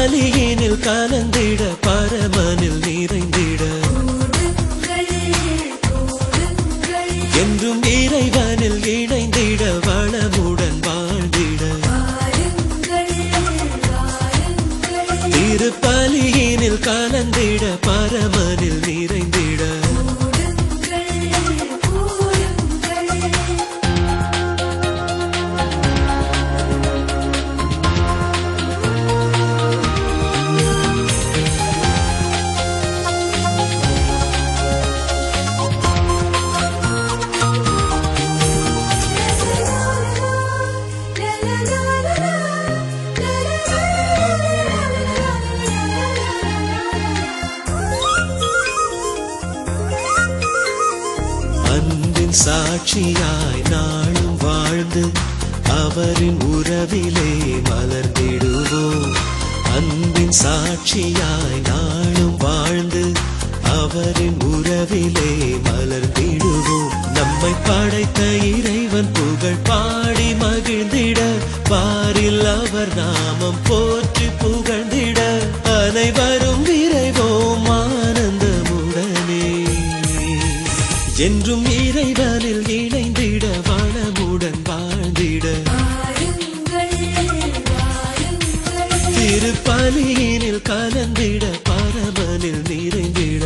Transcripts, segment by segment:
திருப்பலியினில் கலந்திட பரமனில் நிறைந்திட என்றும் இறைவனில் இணைந்திட வளமுடன் வாழ்ந்திட திருப்பலியினில் கலந்திட பரமனில் நிறைந்திட சாட்சியாய் நாளும் வாழ்ந்து அவரின் உறவிலே மலர்ந்திடுவோம். அன்பின் சாட்சியாய் நாளும் வாழ்ந்து அவரின் உறவிலே மலர்ந்திடுவோம். நம்மை படைத்த இறைவன் புகழ் பாடி மகிழ்ந்திட பாரில் அவர் நாமம் போற்றி புகழ்ந்திட அனைவரும் விரைவோம் ஆனந்தமுடனே. என்றும் இறைவனில் இணைந்திட வளமுடன் வாழ்ந்திட திருப்பலியினில் கலந்திட பரமனில் நிறைந்திட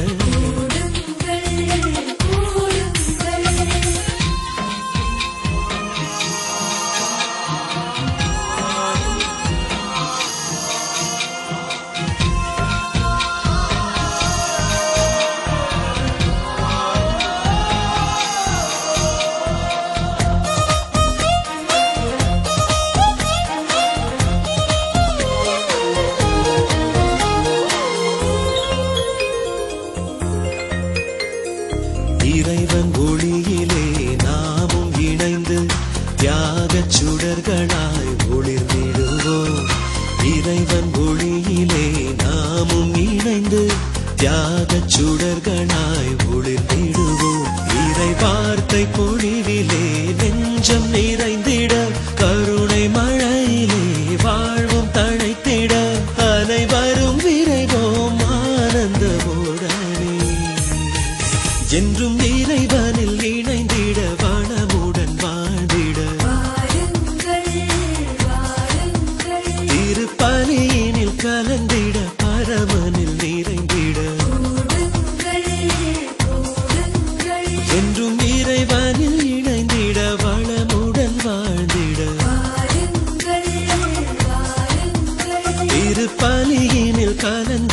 இறைவன் ஒளியிலே நாமும் இணைந்து தியாகச் சுடர்களாய் ஒளிர்ந்திடுவோம். இறைவன் ஒளியிலே நாமும் இணைந்து தியாகச் சுடர்களாய் ஒளிர்ந்திடுவோம். இறை வார்த்தை பொழிவிலே நெஞ்சம் நிறைந்திட கருணை மழையிலே வாழ்வும் தழைத்திட அனைவரும் விரைவோம் ஆனந்தமுடனே. என்றும் இறைவனில் இணைந்திட வளமுடன் வாழ்ந்திட திருப்பலியினில் கலந்திட பரமனில் நிறைந்திட என்றும் இறைவனில் இணைந்திட வளமுடன் வாழ்ந்திட திருப்பலியினில் கலந்திட